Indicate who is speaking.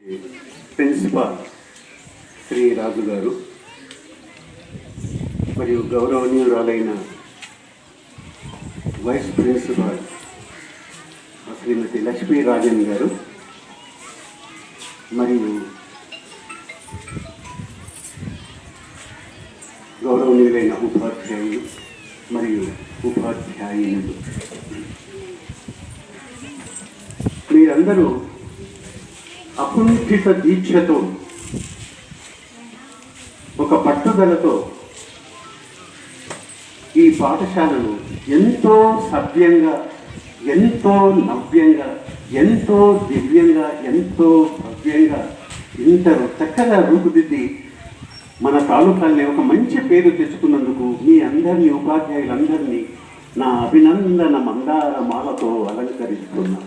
Speaker 1: Principal Shri రాజు గారు మరియు గౌరవనీయురాలైన vice principal శ్రీమతి లక్ష్మీ రాజన్ గారు మరియు గౌరవనీయులైన ఉపాధ్యాయులు మరియు ఉపాధ్యాయులు, మీరందరూ అకుంఠిత దీక్షతో ఒక పట్టుదలతో ఈ పాఠశాలను ఎంతో సభ్యంగా, ఎంతో నవ్యంగా, ఎంతో దివ్యంగా, ఎంతో భవ్యంగా, ఇంత చక్కగా రూపుదిద్ది మన తాలూకాల్ని ఒక మంచి పేరు తెచ్చుకున్నందుకు మీ అందరినీ, ఉపాధ్యాయులందరినీ నా అభినందన మందార మాలతో అలంకరిస్తున్నాను.